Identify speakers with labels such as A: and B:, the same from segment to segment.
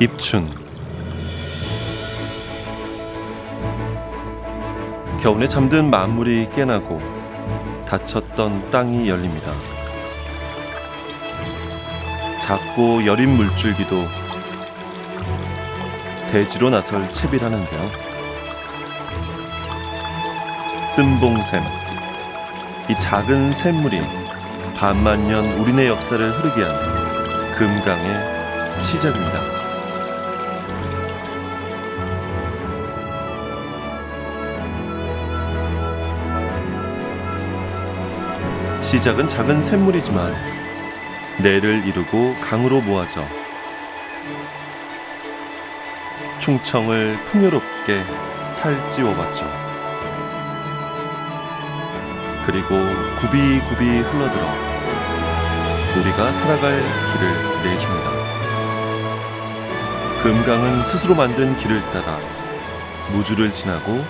A: 입춘. 겨우내 잠든 만물이 깨나고 닫혔던 땅이 열립니다. 작고 여린 물줄기도 대지로 나설 채비라는데요. 뜬봉샘, 이 작은 샘물이 반만년 우리네 역사를 흐르게 하는 금강의 시작입니다. 시작은 작은 샘물이지만 내를 이루고 강으로 모아져 충청을 풍요롭게 살찌워봤죠. 그리고 굽이굽이 흘러들어 우리가 살아갈 길을 내줍니다. 금강은 스스로 만든 길을 따라 무주를 지나고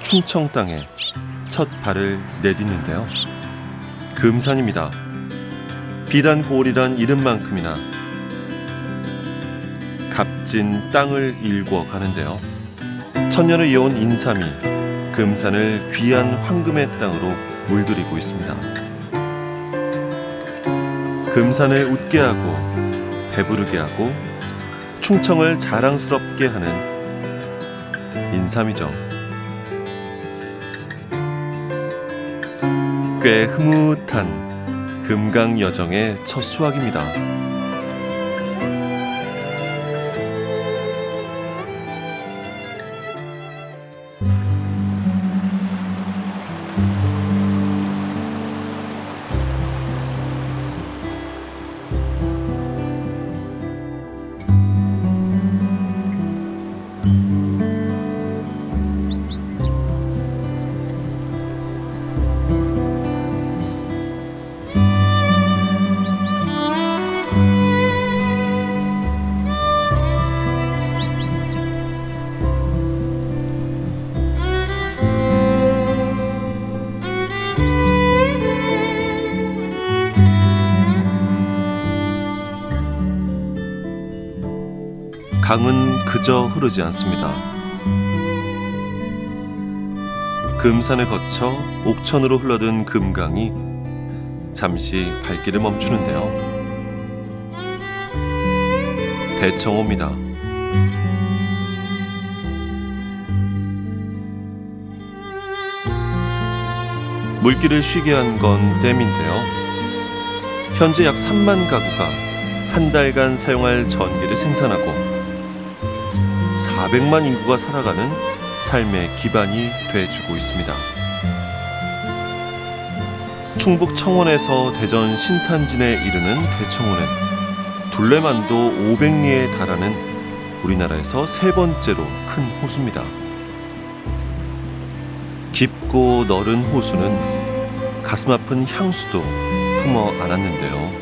A: 충청 땅에 첫 발을 내딛는데요. 금산입니다. 비단 고을이란 이름만큼이나 값진 땅을 일궈 가는데요. 천년을 이어온 인삼이 금산을 귀한 황금의 땅으로 물들이고 있습니다. 금산을 웃게 하고 배부르게 하고 충청을 자랑스럽게 하는 인삼이죠. 꽤 흐뭇한 금강 여정의 첫 수확입니다. 강은 그저 흐르지 않습니다. 금산을 거쳐 옥천으로 흘러든 금강이 잠시 발길을 멈추는데요. 대청호입니다. 물길을 쉬게 한 건 댐인데요. 현재 약 3만 가구가 한 달간 사용할 전기를 생산하고 400만 인구가 살아가는 삶의 기반이 돼주고 있습니다. 충북 청원에서 대전 신탄진에 이르는 대청호는 둘레만도 500리에 달하는 우리나라에서 세 번째로 큰 호수입니다. 깊고 너른 호수는 가슴 아픈 향수도 품어 안았는데요.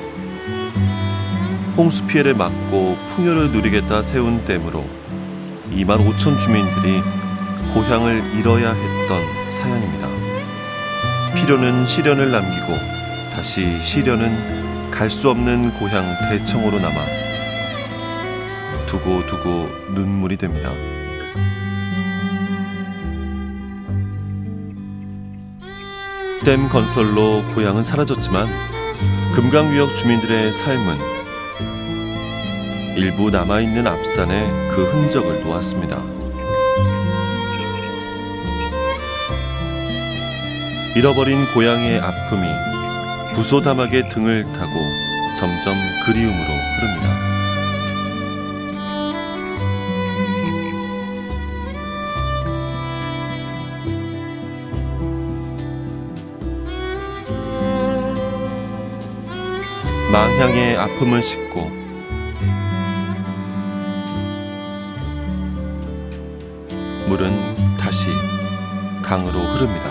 A: 홍수 피해를 막고 풍요를 누리겠다 세운 댐으로 2만 5천 주민들이 고향을 잃어야 했던 사연입니다. 필요는 시련을 남기고 다시 시련은 갈 수 없는 고향 대청호로 남아 두고두고 눈물이 됩니다. 댐 건설로 고향은 사라졌지만 금강위역 주민들의 삶은 일부 남아있는 앞산에 그 흔적을 놓았습니다. 잃어버린 고향의 아픔이 부소담하게 등을 타고 점점 그리움으로 흐릅니다. 망향의 아픔을 싣고 물은 다시 강으로 흐릅니다.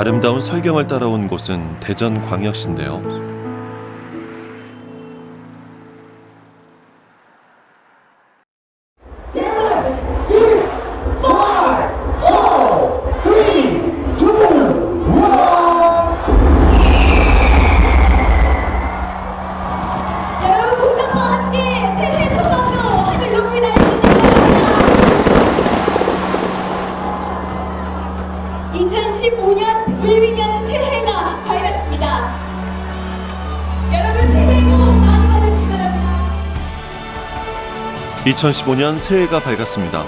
A: 아름다운 설경을 따라온 곳은 대전광역시인데요.
B: 여러분 고성과 함께 새해 소망도 하늘 높이 날려주시기 바랍니다. 2015년 을미년 새해가 밝았습니다. 여러분 새해 복 많이 받으시기 바랍니다.
A: 2015년 새해가 밝았습니다.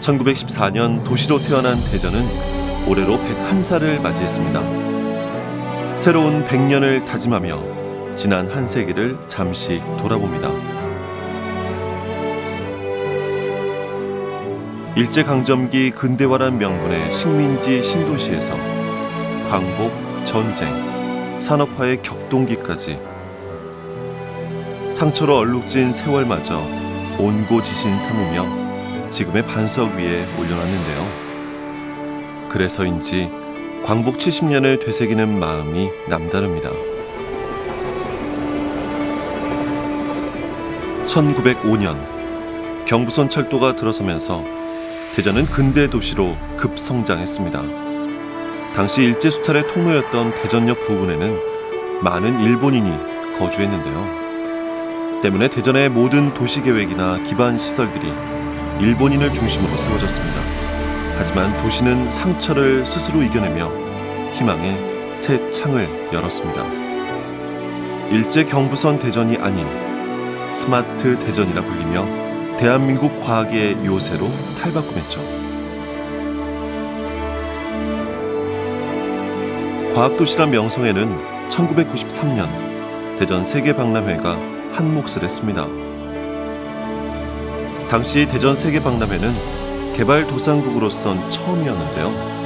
A: 1914년 도시로 태어난 대전은 올해로 101살을 맞이했습니다. 새로운 100년을 다짐하며 지난 한 세기를 잠시 돌아봅니다. 일제강점기 근대화란 명분의 식민지 신도시에서 광복, 전쟁, 산업화의 격동기까지 상처로 얼룩진 세월마저 온고지신 삼으며 지금의 반석 위에 올려놨는데요. 그래서인지 광복 70년을 되새기는 마음이 남다릅니다. 1905년 경부선 철도가 들어서면서 대전은 근대 도시로 급성장했습니다. 당시 일제수탈의 통로였던 대전역 부근에는 많은 일본인이 거주했는데요. 때문에 대전의 모든 도시계획이나 기반 시설들이 일본인을 중심으로 세워졌습니다. 하지만 도시는 상처를 스스로 이겨내며 희망의 새 창을 열었습니다. 일제 경부선 대전이 아닌 스마트 대전이라 불리며 대한민국 과학의 요새로 탈바꿈했죠. 과학도시란 명성에는 1993년 대전 세계박람회가 한 몫을 했습니다. 당시 대전 세계박람회는 개발도상국으로선 처음이었는데요.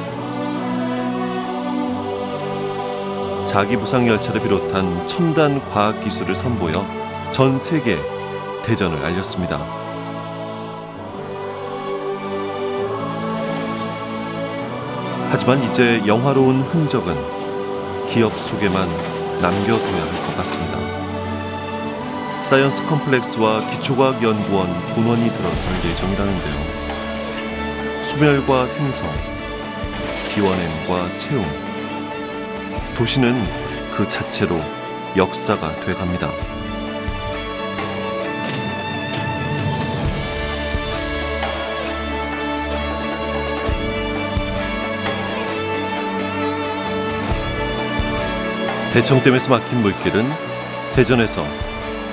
A: 자기부상열차를 비롯한 첨단 과학기술을 선보여 전 세계 대전을 알렸습니다. 하지만 이제 영화로운 흔적은 기억 속에만 남겨둬야 할 것 같습니다. 사이언스 컴플렉스와 기초과학연구원 본원이 들어설 예정이라는데요. 소멸과 생성, 비워냄과 채움, 도시는 그 자체로 역사가 돼갑니다. 대청댐에서 막힌 물길은 대전에서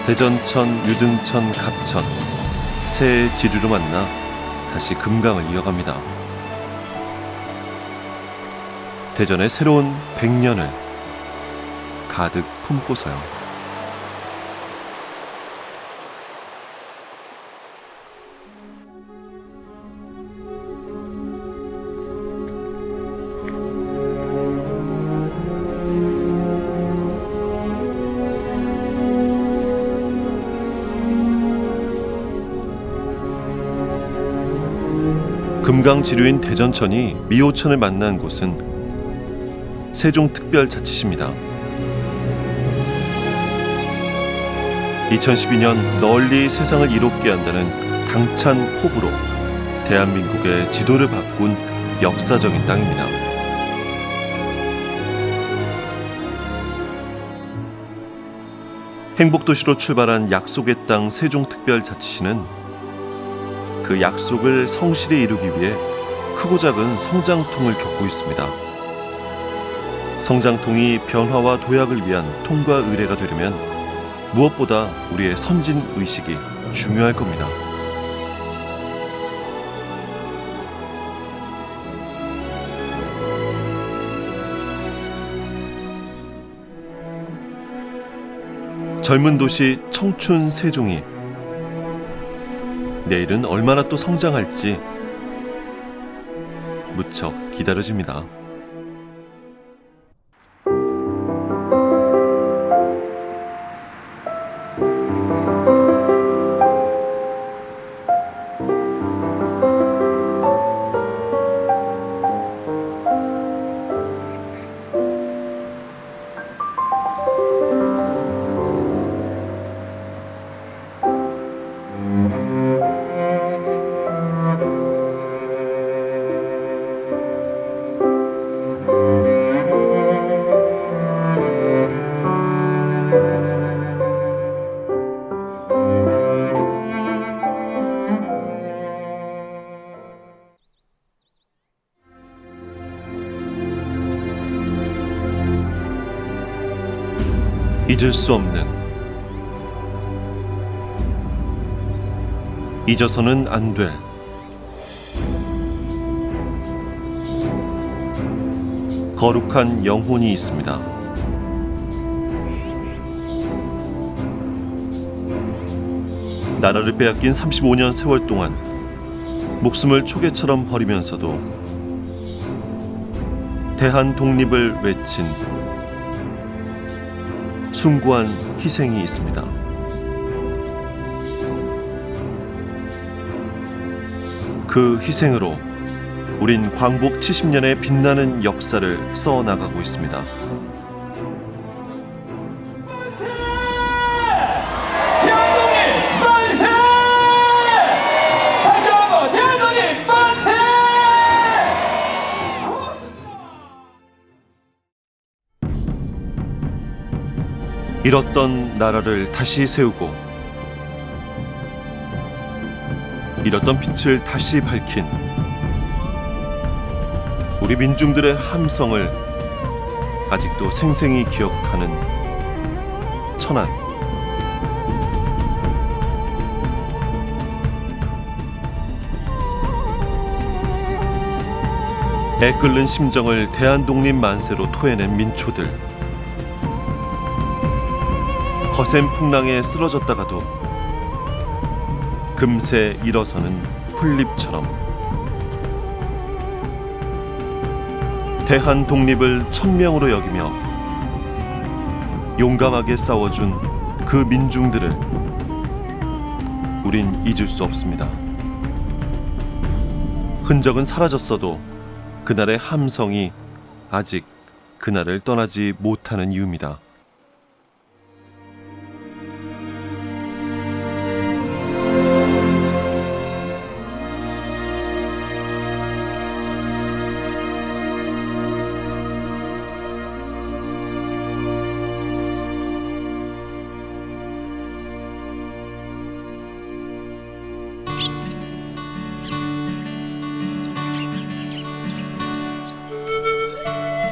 A: 대전천, 유등천, 갑천, 새 지류로 만나 다시 금강을 이어갑니다. 대전의 새로운 100년을 가득 품고서요. 금강지류인 대전천이 미호천을 만난 곳은 세종특별자치시입니다. 2012년 널리 세상을 이롭게 한다는 당찬 호부로 대한민국의 지도를 바꾼 역사적인 땅입니다. 행복도시로 출발한 약속의 땅 세종특별자치시는 그 약속을 성실히 이루기 위해 크고 작은 성장통을 겪고 있습니다. 성장통이 변화와 도약을 위한 통과 의례가 되려면 무엇보다 우리의 선진 의식이 중요할 겁니다. 젊은 도시 청춘 세종이 내일은 얼마나 또 성장할지 무척 기다려집니다. 잊을 수 없는, 잊어서는 안 될 거룩한 영혼이 있습니다. 나라를 빼앗긴 35년 세월 동안 목숨을 초계처럼 버리면서도 대한 독립을 외친 숭고한 희생이 있습니다. 그 희생으로 우린 광복 70년의 빛나는 역사를 써나가고 있습니다. 잃었던 나라를 다시 세우고 잃었던 빛을 다시 밝힌 우리 민중들의 함성을 아직도 생생히 기억하는 천안. 애끓는 심정을 대한독립 만세로 토해낸 민초들. 거센 풍랑에 쓰러졌다가도 금세 일어서는 풀잎처럼 대한 독립을 천명으로 여기며 용감하게 싸워준 그 민중들을 우린 잊을 수 없습니다. 흔적은 사라졌어도 그날의 함성이 아직 그날을 떠나지 못하는 이유입니다.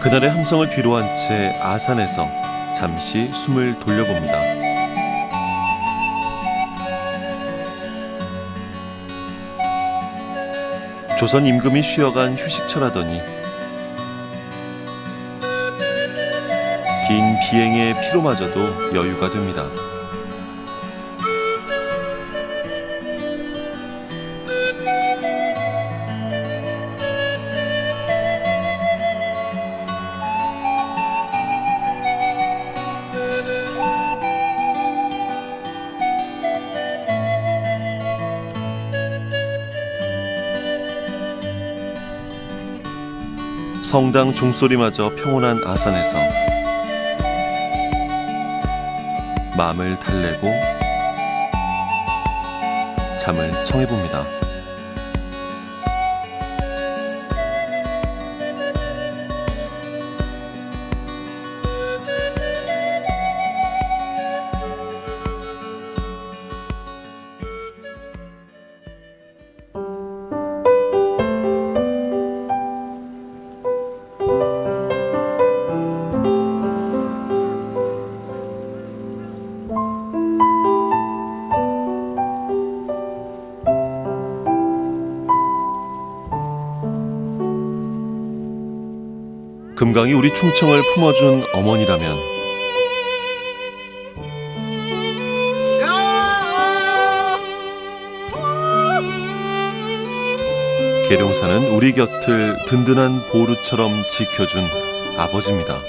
A: 그날의 함성을 뒤로한 채 아산에서 잠시 숨을 돌려봅니다. 조선 임금이 쉬어간 휴식처라더니 긴 비행의 피로마저도 여유가 됩니다. 성당 종소리마저 평온한 아산에서 마음을 달래고 잠을 청해봅니다. 금강이 우리 충청을 품어준 어머니라면 계룡산은 우리 곁을 든든한 보루처럼 지켜준 아버지입니다.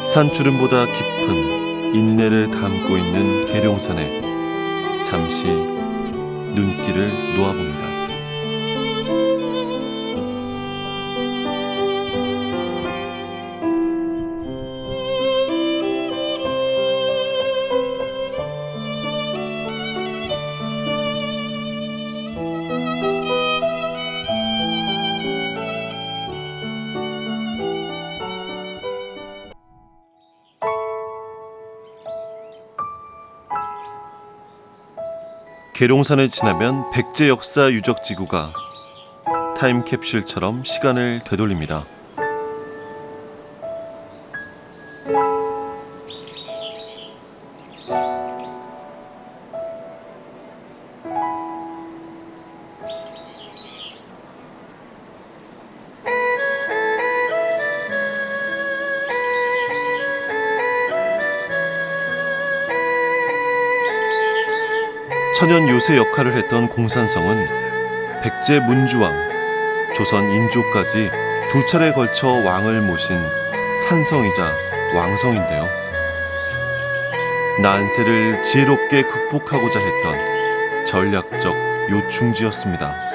A: 산주름보다 깊은 인내를 담고 있는 계룡산에 잠시 눈길을 놓아봅니다. 계룡산을 지나면 백제 역사 유적 지구가 타임캡슐처럼 시간을 되돌립니다. 천연 요새 역할을 했던 공산성은 백제 문주왕, 조선 인조까지 두 차례에 걸쳐 왕을 모신 산성이자 왕성인데요. 난세를 지혜롭게 극복하고자 했던 전략적 요충지였습니다.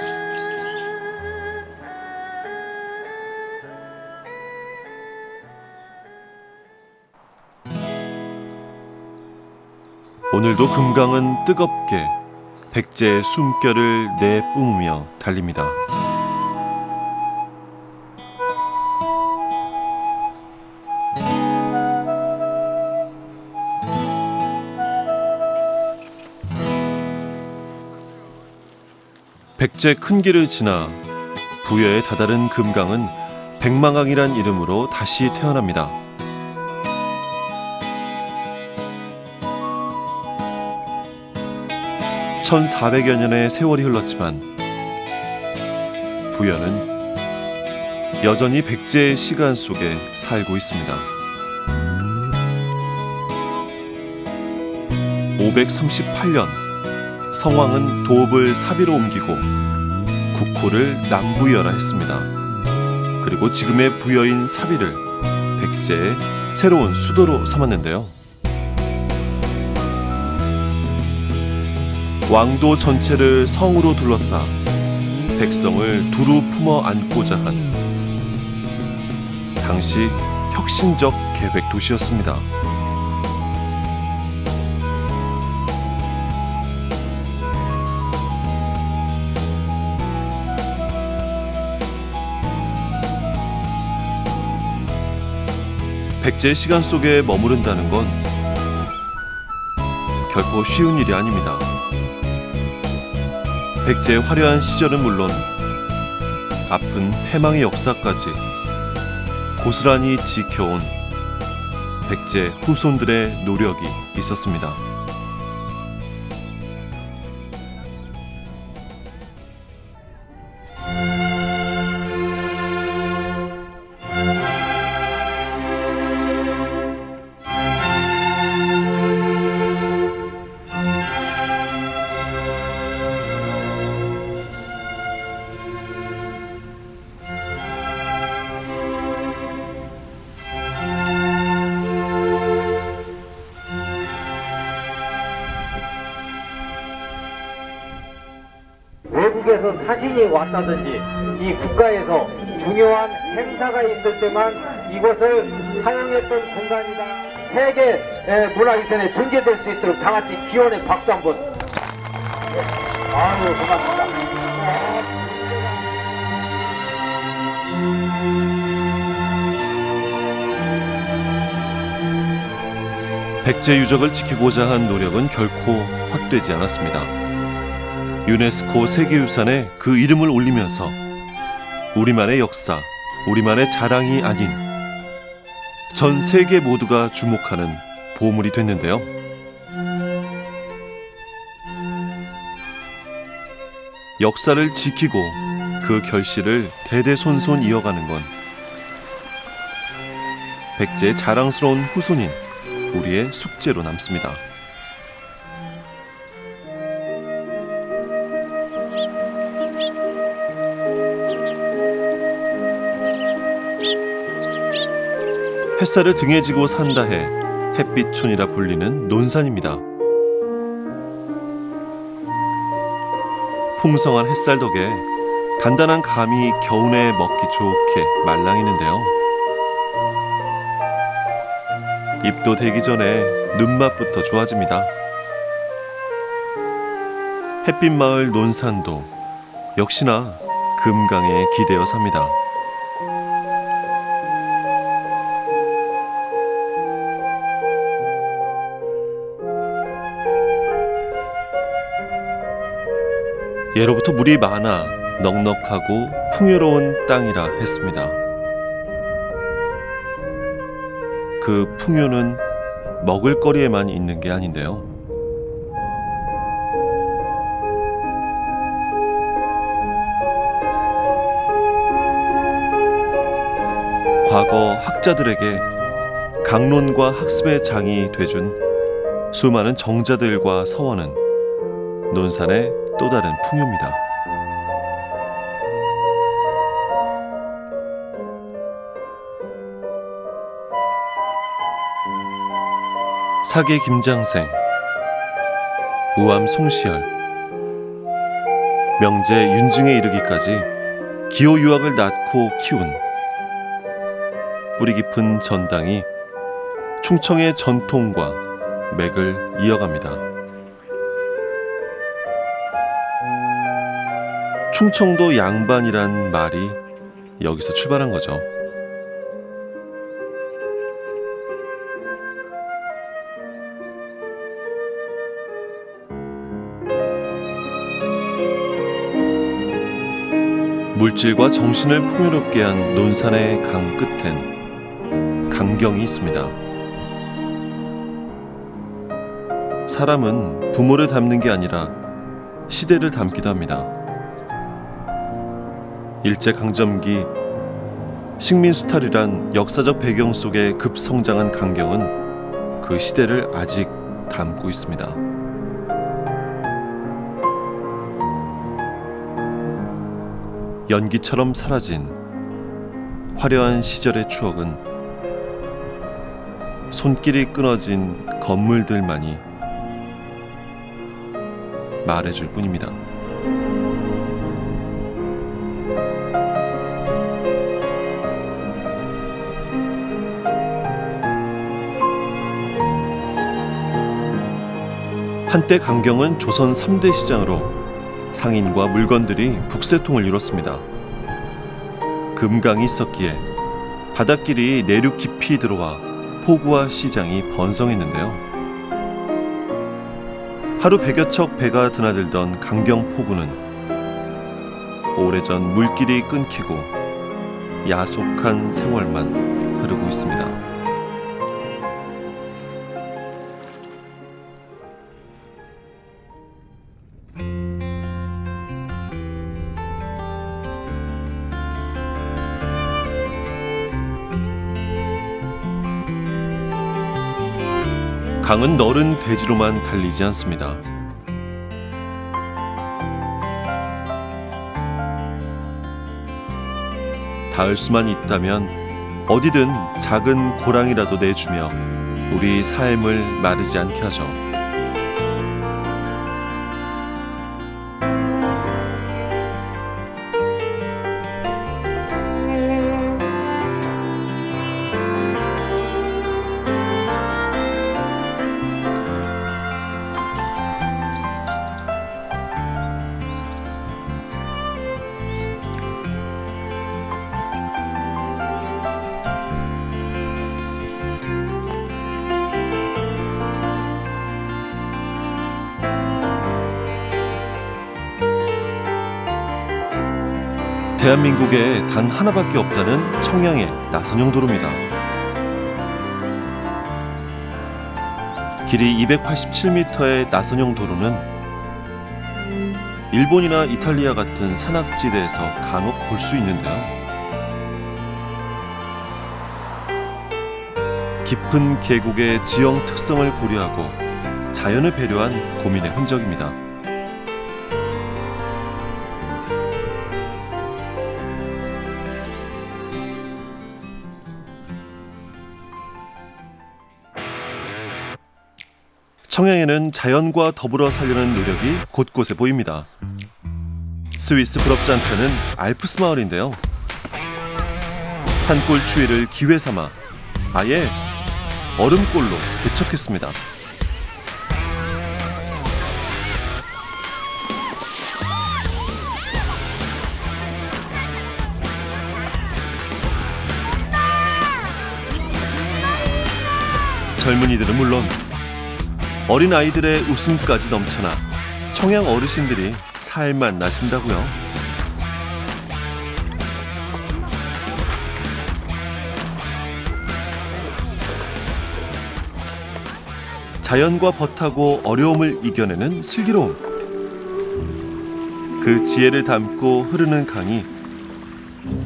A: 오늘도 금강은 뜨겁게 백제의 숨결을 내뿜으며 달립니다. 백제 큰 길을 지나 부여에 다다른 금강은 백망강이란 이름으로 다시 태어납니다. (1400여) 년의 세월이 흘렀지만 부여는 여전히 백제의 시간 속에 살고 있습니다. 538년 성왕은 도읍을 사비로 옮기고 국호를 남부여라 했습니다. 그리고 지금의 부여인 사비를 백제의 새로운 수도로 삼았는데요. 왕도 전체를 성으로 둘러싸 백성을 두루 품어 안고자 한 당시 혁신적 계획 도시였습니다. 백제의 시간 속에 머무른다는 건 결코 쉬운 일이 아닙니다. 백제의 화려한 시절은 물론 아픈 패망의 역사까지 고스란히 지켜온 백제 후손들의 노력이 있었습니다.
C: 외국에서 사신이 왔다든지 이 국가에서 중요한 행사가 있을 때만 이곳을 사용했던 공간이다. 세계 문화유산에 등재될 수 있도록 다 같이 기원의 박수 한번. 아유, 고맙습니다.
A: 백제 유적을 지키고자 한 노력은 결코 헛되지 않았습니다. 유네스코 세계유산에 그 이름을 올리면서 우리만의 역사, 우리만의 자랑이 아닌 전 세계 모두가 주목하는 보물이 됐는데요. 역사를 지키고 그 결실을 대대손손 이어가는 건 백제의 자랑스러운 후손인 우리의 숙제로 남습니다. 햇살을 등에 지고 산다 해 햇빛촌이라 불리는 논산입니다. 풍성한 햇살 덕에 단단한 감이 겨우내 먹기 좋게 말랑이는데요. 입도 되기 전에 눈맛부터 좋아집니다. 햇빛마을 논산도 역시나 금강에 기대어 삽니다. 예로부터 물이 많아 넉넉하고 풍요로운 땅이라 했습니다. 그 풍요는 먹을거리에만 있는 게 아닌데요. 과거 학자들에게 강론과 학습의 장이 돼준 수많은 정자들과 서원은 논산의 또 다른 풍요입니다. 사계 김장생, 우암 송시열, 명제 윤증에 이르기까지 기호 유학을 낳고 키운 뿌리 깊은 전당이 충청의 전통과 맥을 이어갑니다. 충청도 양반이란 말이 여기서 출발한 거죠. 물질과 정신을 풍요롭게 한 논산의 강 끝엔 강경이 있습니다. 사람은 부모를 닮는 게 아니라 시대를 닮기도 합니다. 일제강점기 식민수탈이란 역사적 배경 속에 급성장한 강경은 그 시대를 아직 담고 있습니다. 연기처럼 사라진 화려한 시절의 추억은 손길이 끊어진 건물들만이 말해줄 뿐입니다. 한때 강경은 조선 3대 시장으로 상인과 물건들이 북새통을 이뤘습니다. 금강이 있었기에 바닷길이 내륙 깊이 들어와 포구와 시장이 번성했는데요. 하루 100여 척 배가 드나들던 강경 포구는 오래전 물길이 끊기고 야속한 세월만 흐르고 있습니다. 강은 너른 대지로만 달리지 않습니다. 닿을 수만 있다면 어디든 작은 고랑이라도 내주며 우리 삶을 마르지 않게 하죠. 대한민국에 단 하나밖에 없다는 청양의 나선형도로입니다. 길이 287m의 나선형도로는 일본이나 이탈리아 같은 산악지대에서 간혹 볼 수 있는데요. 깊은 계곡의 지형 특성을 고려하고 자연을 배려한 고민의 흔적입니다. 청양에는 자연과 더불어 살려는 노력이 곳곳에 보입니다. 스위스 부럽지 않다는 알프스 마을인데요. 산골 추위를 기회 삼아 아예 얼음골로 개척했습니다. 젊은이들은 물론 어린 아이들의 웃음까지 넘쳐나 청양 어르신들이 살만 나신다고요. 자연과 벗하고 어려움을 이겨내는 슬기로움. 그 지혜를 담고 흐르는 강이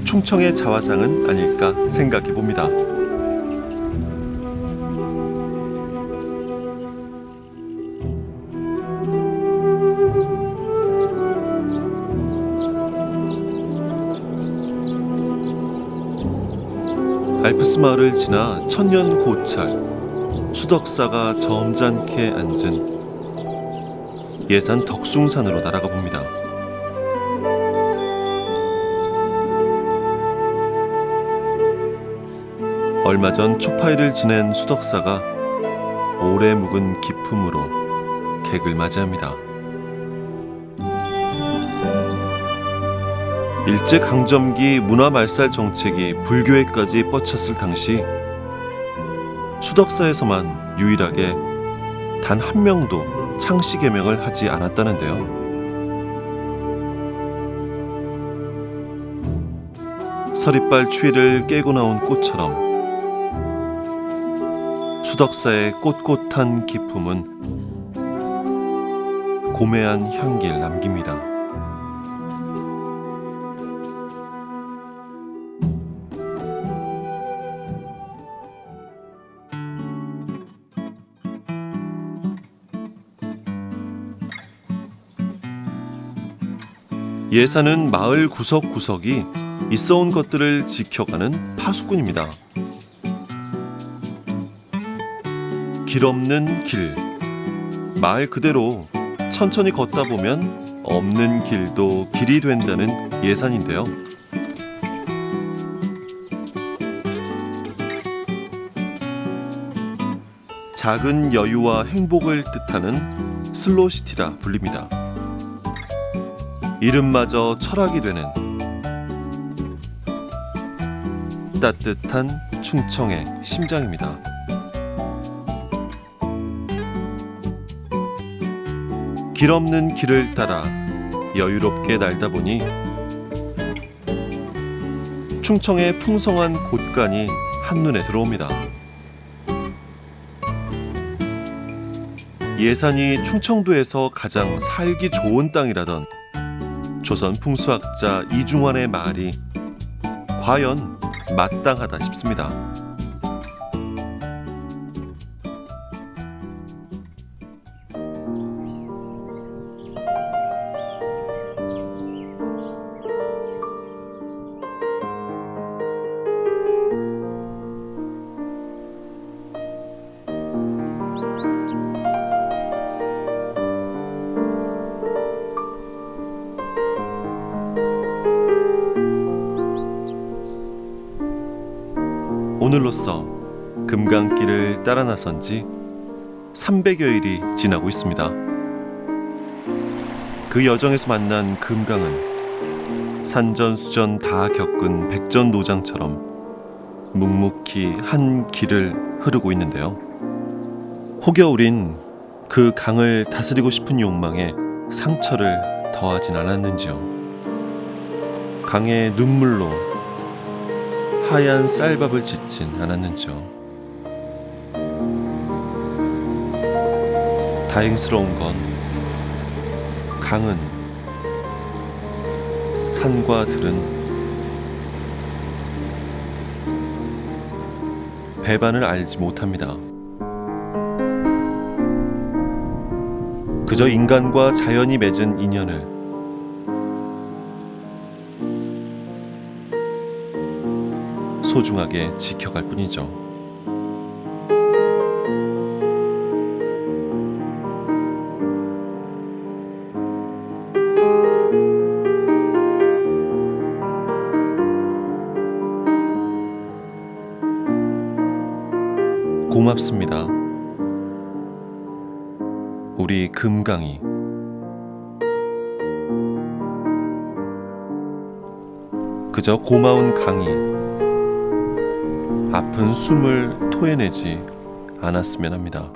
A: 충청의 자화상은 아닐까 생각해 봅니다. 알프스 마을을 지나 천년 고찰 수덕사가 점잖게 앉은 예산 덕숭산으로 날아가 봅니다. 얼마 전 초파일을 지낸 수덕사가 오래 묵은 기품으로 객을 맞이합니다. 일제강점기 문화말살 정책이 불교에까지 뻗쳤을 당시 수덕사에서만 유일하게 단 한 명도 창씨 개명을 하지 않았다는데요. 서리빨 추위를 깨고 나온 꽃처럼 수덕사의 꼿꼿한 기품은 고매한 향기를 남깁니다. 예산은 마을 구석구석이 있어온 것들을 지켜가는 파수꾼입니다. 길 없는 길, 말 그대로 천천히 걷다 보면 없는 길도 길이 된다는 예산인데요. 작은 여유와 행복을 뜻하는 슬로시티라 불립니다. 이름마저 철학이 되는 따뜻한 충청의 심장입니다. 길 없는 길을 따라 여유롭게 날다 보니 충청의 풍성한 곳간이 한눈에 들어옵니다. 예산이 충청도에서 가장 살기 좋은 땅이라던 조선 풍수학자 이중환의 말이 과연 마땅하다 싶습니다. 오늘로써 금강길을 따라 나선 지 300여일이 지나고 있습니다. 그 여정에서 만난 금강은 산전수전 다 겪은 백전노장처럼 묵묵히 한 길을 흐르고 있는데요. 혹여 우린 그 강을 다스리고 싶은 욕망에 상처를 더하진 않았는지요. 강의 눈물로 하얀 쌀밥을 짓진 않았는지요. 다행스러운 건 강은 산과 들은 배반을 알지 못합니다. 그저 인간과 자연이 맺은 인연을 소중하게 지켜갈 뿐이죠. 고맙습니다. 우리 금강이 그저 고마운 강이 아픈 숨을 토해내지 않았으면 합니다.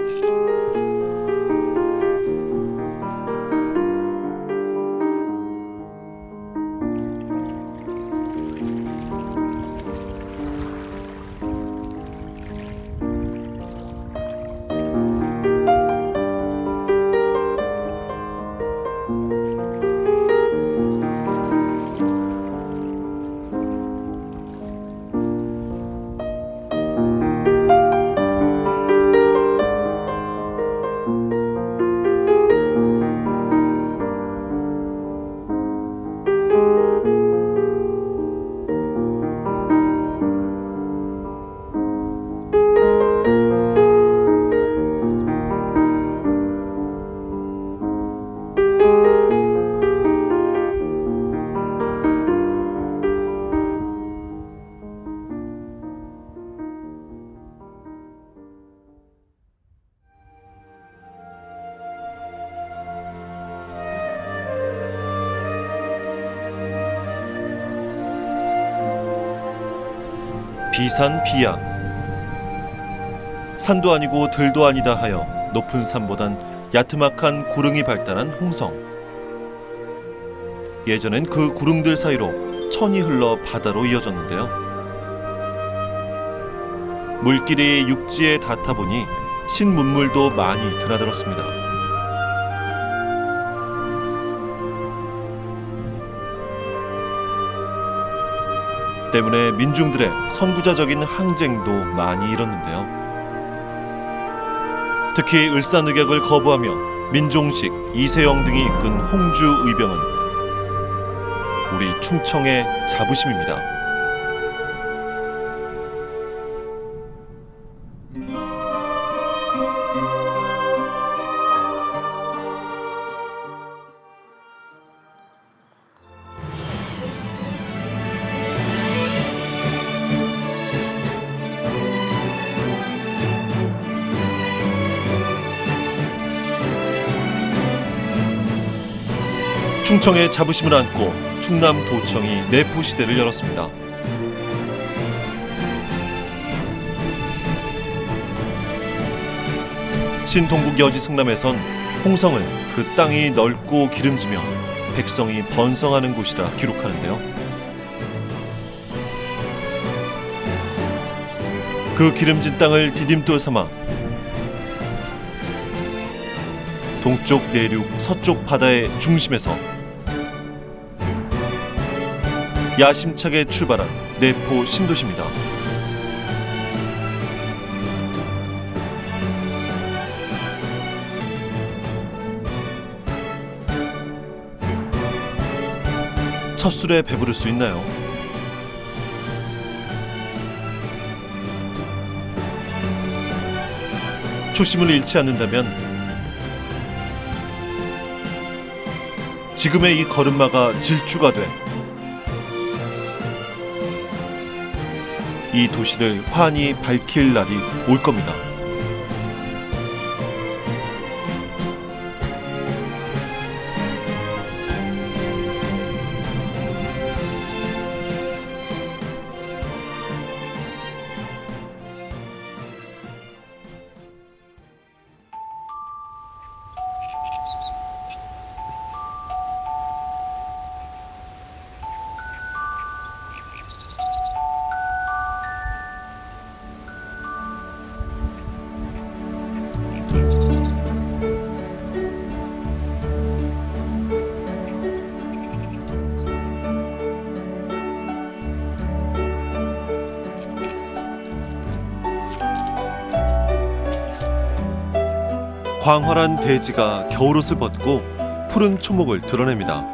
A: 비산비야. 산도 아니고 들도 아니다 하여 높은 산보단 야트막한 구릉이 발달한 홍성. 예전엔 그 구릉들 사이로 천이 흘러 바다로 이어졌는데요. 물길이 육지에 닿다 보니 신문물도 많이 드나들었습니다. 때문에 민중들의 선구자적인 항쟁도 많이 일었는데요. 특히 을사늑약을 거부하며 민종식, 이세영 등이 이끈 홍주 의병은 우리 충청의 자부심입니다. 충청의 자부심을 안고 충남도청이 내포시대를 열었습니다. 신동국 여지 승남에선 홍성을 그 땅이 넓고 기름지며 백성이 번성하는 곳이라 기록하는데요. 그 기름진 땅을 디딤돌 삼아 동쪽 내륙 서쪽 바다의 중심에서 야심차게 출발한 내포 신도시입니다. 첫 술에 배부를 수 있나요? 초심을 잃지 않는다면 지금의 이 걸음마가 질주가 돼 이 도시를 환히 밝힐 날이 올 겁니다. 광활한 대지가 겨울옷을 벗고 푸른 초목을 드러냅니다.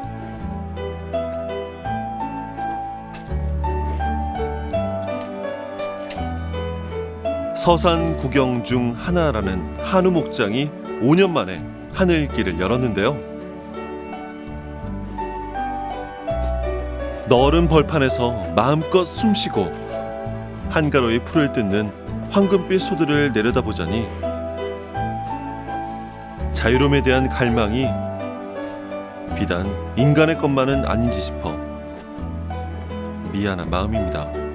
A: 서산 구경 중 하나라는 한우 목장이 5년 만에 하늘길을 열었는데요. 넓은 벌판에서 마음껏 숨쉬고 한가로이 풀을 뜯는 황금빛 소들을 내려다보자니 자유로움에 대한 갈망이 비단 인간의 것만은 아닌지 싶어 미안한 마음입니다.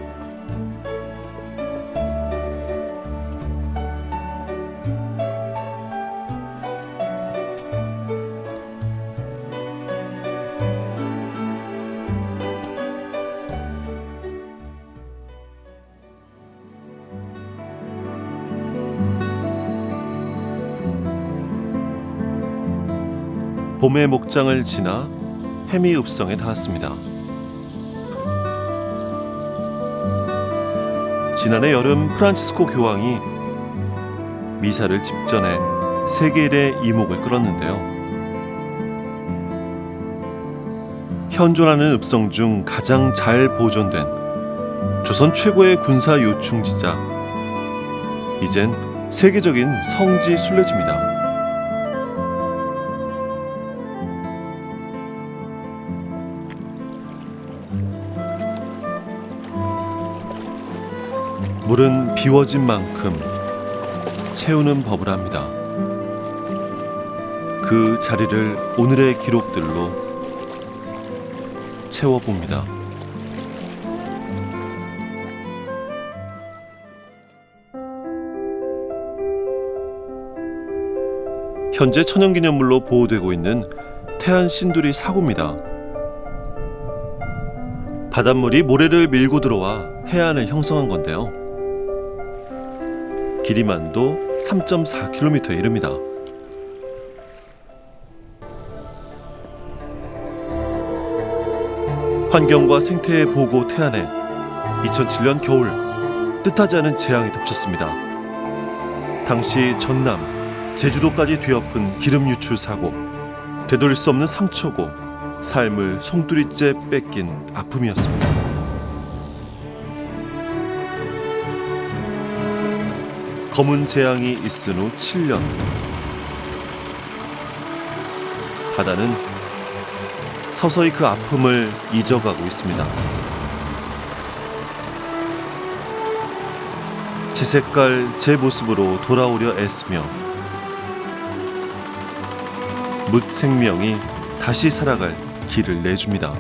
A: 봄의 목장을 지나 해미읍성에 닿았습니다. 지난해 여름 프란치스코 교황이 미사를 집전해 세계일의 이목을 끌었는데요. 현존하는 읍성 중 가장 잘 보존된 조선 최고의 군사 요충지자, 이젠 세계적인 성지 순례지입니다. 물은 비워진 만큼 채우는 법을 합니다. 그 자리를 오늘의 기록들로 채워봅니다. 현재 천연기념물로 보호되고 있는 태안 신두리 사고입니다. 바닷물이 모래를 밀고 들어와 해안을 형성한 건데요. 길이만도 3.4km에 이릅니다. 환경과 생태의 보고 태안에 2007년 겨울 뜻하지 않은 재앙이 덮쳤습니다. 당시 전남, 제주도까지 뒤엎은 기름 유출 사고, 되돌릴 수 없는 상처고 삶을 송두리째 뺏긴 아픔이었습니다. 검은 재앙이 있은 후 7년, 바다는 서서히 그 아픔을 잊어가고 있습니다. 제 색깔, 제 모습으로 돌아오려 애쓰며 묻 생명이 다시 살아갈 길을 내줍니다.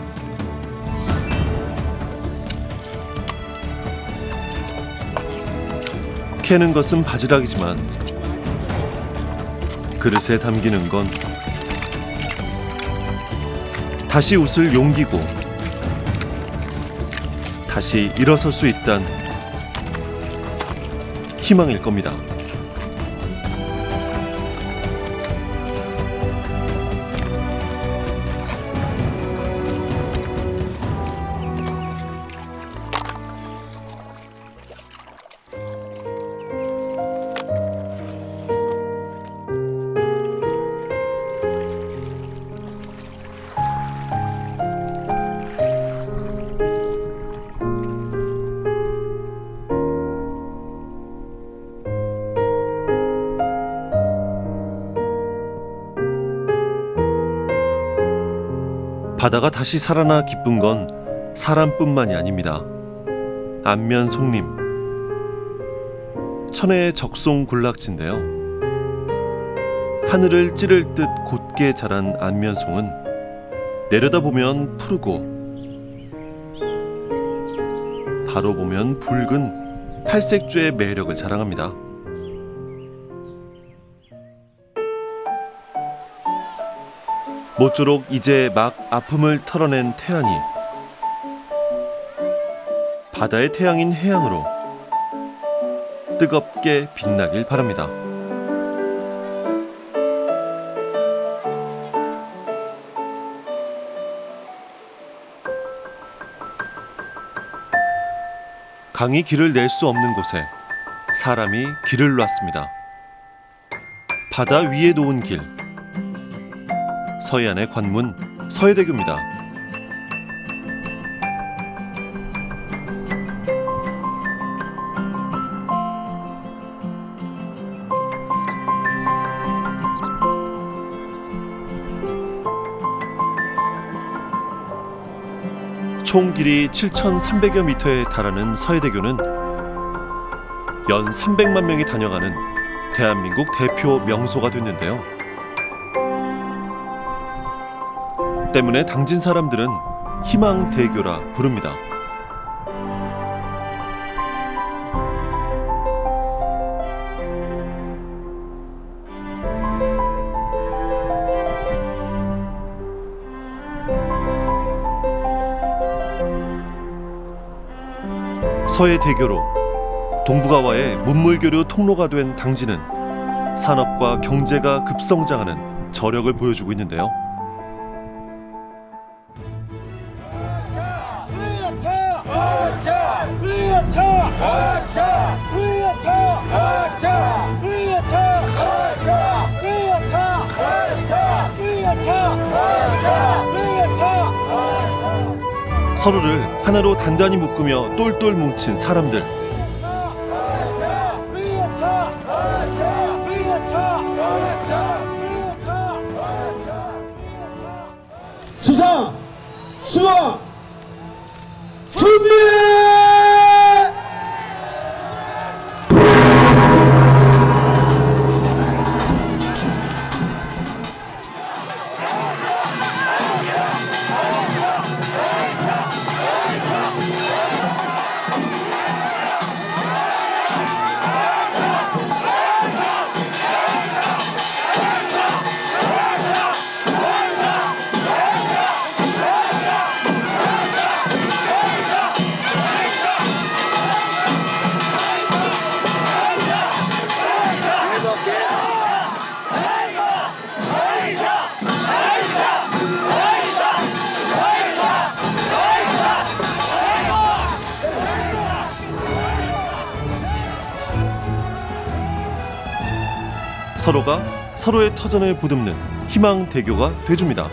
A: 캐는 것은 바지락이지만 그릇에 담기는 건 다시 웃을 용기고 다시 일어설 수 있단 희망일 겁니다. 바다가 다시 살아나 기쁜 건 사람뿐만이 아닙니다. 안면 송림, 천혜의 적송 군락지인데요. 하늘을 찌를 듯 곧게 자란 안면송은 내려다보면 푸르고 바로 보면 붉은 탈색조의 매력을 자랑합니다. 모쪼록 이제 막 아픔을 털어낸 태안이 바다의 태양인 해안으로 뜨겁게 빛나길 바랍니다. 강이 길을 낼 수 없는 곳에 사람이 길을 놨습니다. 바다 위에 놓은 길, 서해안의 관문 서해대교입니다. 총 길이 7,300여 미터에 달하는 서해대교는 연 300만 명이 다녀가는 대한민국 대표 명소가 됐는데요. 때문에 당진 사람들은 희망대교라 부릅니다. 서해대교로 동북아와의 문물교류 통로가 된 당진은 산업과 경제가 급성장하는 저력을 보여주고 있는데요. 서로를 하나로 단단히 묶으며 똘똘 뭉친 사람들.
D: 수상, 수강, 준비!
A: 서로가 서로의 터전을 보듬는 희망 대교가 돼줍니다.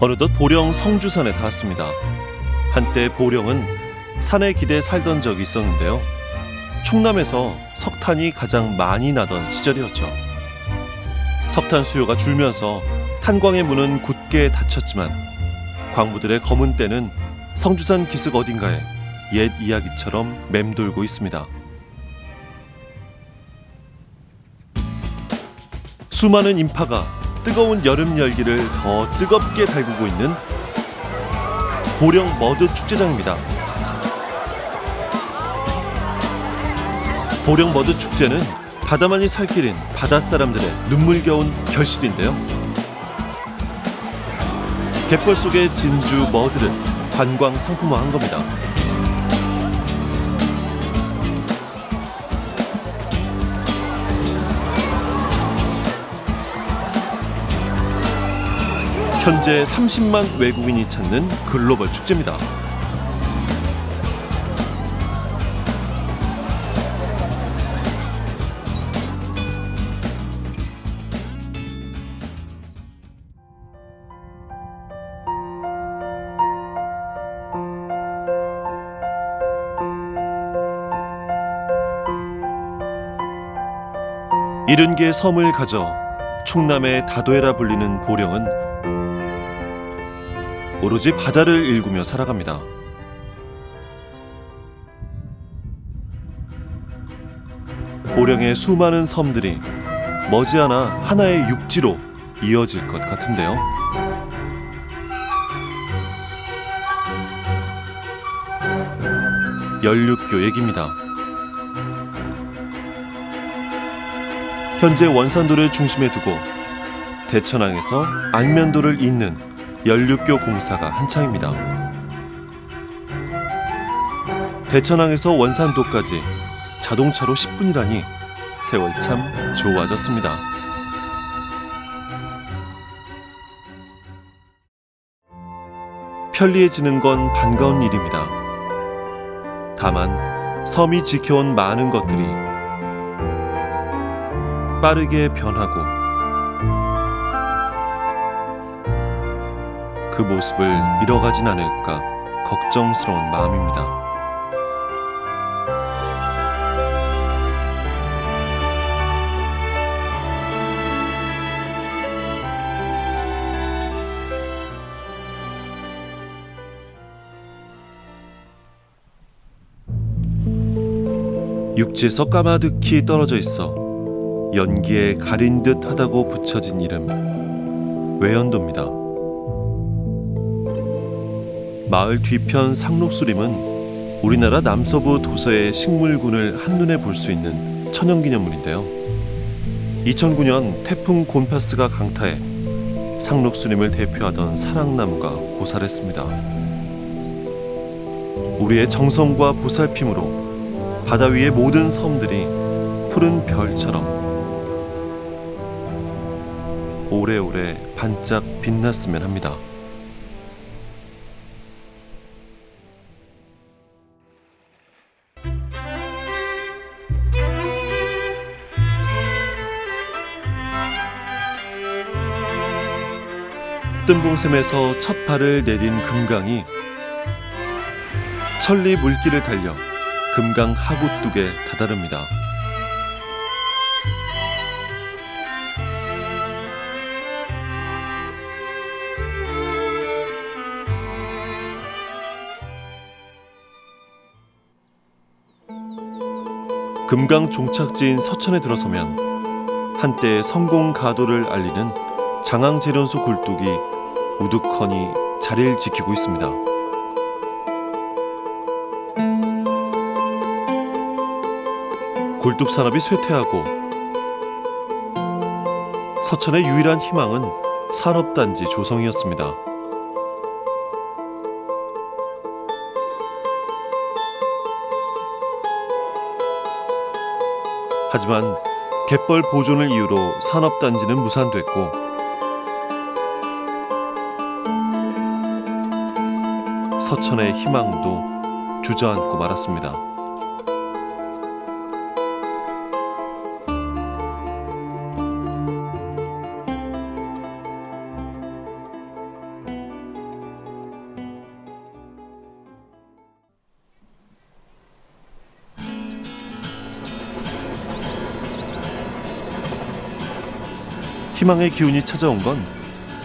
A: 어느덧 보령 성주산에 닿았습니다. 한때 보령은 산의 기대에 살던 적이 있었는데요. 충남에서 석탄이 가장 많이 나던 시절이었죠. 석탄 수요가 줄면서 탄광의 문은 굳게 닫혔지만 광부들의 검은 때는 성주산 기슭 어딘가에 옛 이야기처럼 맴돌고 있습니다. 수많은 인파가 뜨거운 여름 열기를 더 뜨겁게 달구고 있는 보령 머드 축제장입니다. 보령 머드 축제는 바다만이 살길인 바닷사람들의 눈물겨운 결실인데요. 갯벌 속의 진주 머드를 관광 상품화한 겁니다. 현재 30만 외국인이 찾는 글로벌 축제입니다. 이른 개 섬을 가져 충남의 다도해라 불리는 보령은 오로지 바다를 일구며 살아갑니다. 보령의 수많은 섬들이 머지않아 하나의 육지로 이어질 것 같은데요. 연륙교 얘기입니다. 현재 원산도를 중심에 두고 대천항에서 안면도를 잇는 연륙교 공사가 한창입니다. 대천항에서 원산도까지 자동차로 10분이라니 세월 참 좋아졌습니다. 편리해지는 건 반가운 일입니다. 다만 섬이 지켜온 많은 것들이 빠르게 변하고 그 모습을 잃어가진 않을까 걱정스러운 마음입니다. 육지에서 까마득히 떨어져 있어 연기에 가린 듯 하다고 붙여진 이름 외연도입니다. 마을 뒤편 상록수림은 우리나라 남서부 도서의 식물군을 한눈에 볼 수 있는 천연기념물인데요. 2009년 태풍 곤파스가 강타해 상록수림을 대표하던 사랑나무가 고사했습니다. 우리의 정성과 보살핌으로 바다 위의 모든 섬들이 푸른 별처럼 오래오래 반짝 빛났으면 합니다. 뜬봉샘에서 첫 발을 내딘 금강이 천리 물길을 달려 금강 하구뚝에 다다릅니다. 금강 종착지인 서천에 들어서면 한때의 성공 가도를 알리는 장항제련소 굴뚝이 우두커니 자리를 지키고 있습니다. 굴뚝 산업이 쇠퇴하고 서천의 유일한 희망은 산업단지 조성이었습니다. 하지만 갯벌 보존을 이유로 산업단지는 무산됐고 서천의 희망도 주저앉고 말았습니다. 희망의 기운이 찾아온 건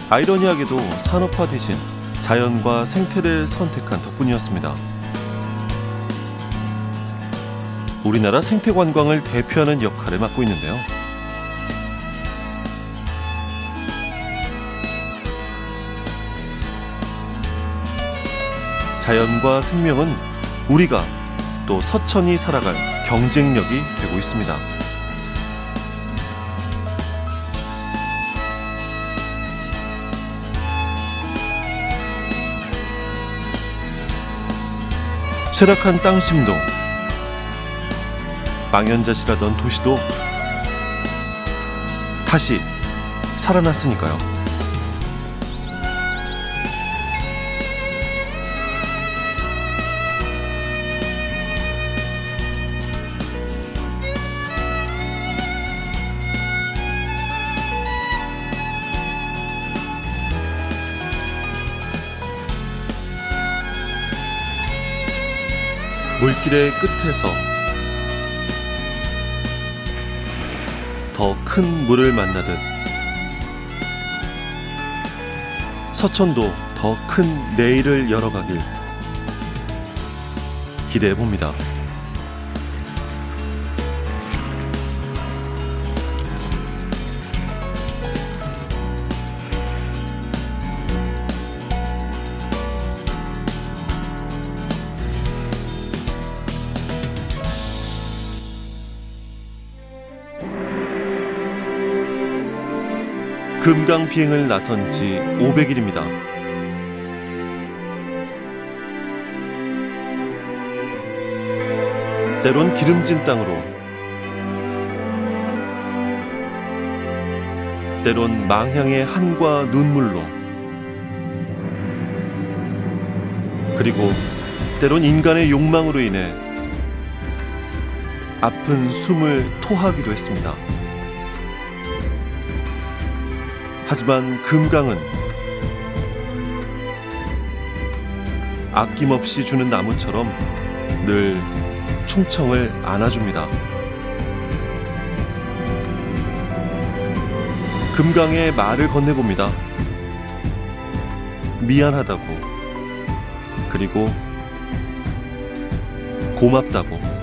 A: 아이러니하게도 산업화 대신 자연과 생태를 선택한 덕분이었습니다. 우리나라 생태 관광을 대표하는 역할을 맡고 있는데요. 자연과 생명은 우리가 또 서천이 살아갈 경쟁력이 되고 있습니다. 쇠락한 땅심도 망연자실하던 도시도 다시 살아났으니까요. 물길의 끝에서 더 큰 물을 만나듯 서천도 더 큰 내일을 열어가길 기대해 봅니다. 금강 비행을 나선 지 500일입니다. 때론 기름진 땅으로, 때론 망향의 한과 눈물로, 그리고 때론 인간의 욕망으로 인해 아픈 숨을 토하기도 했습니다. 하지만 금강은 아낌없이 주는 나무처럼 늘 충청을 안아줍니다. 금강에 말을 건네봅니다. 미안하다고, 그리고 고맙다고.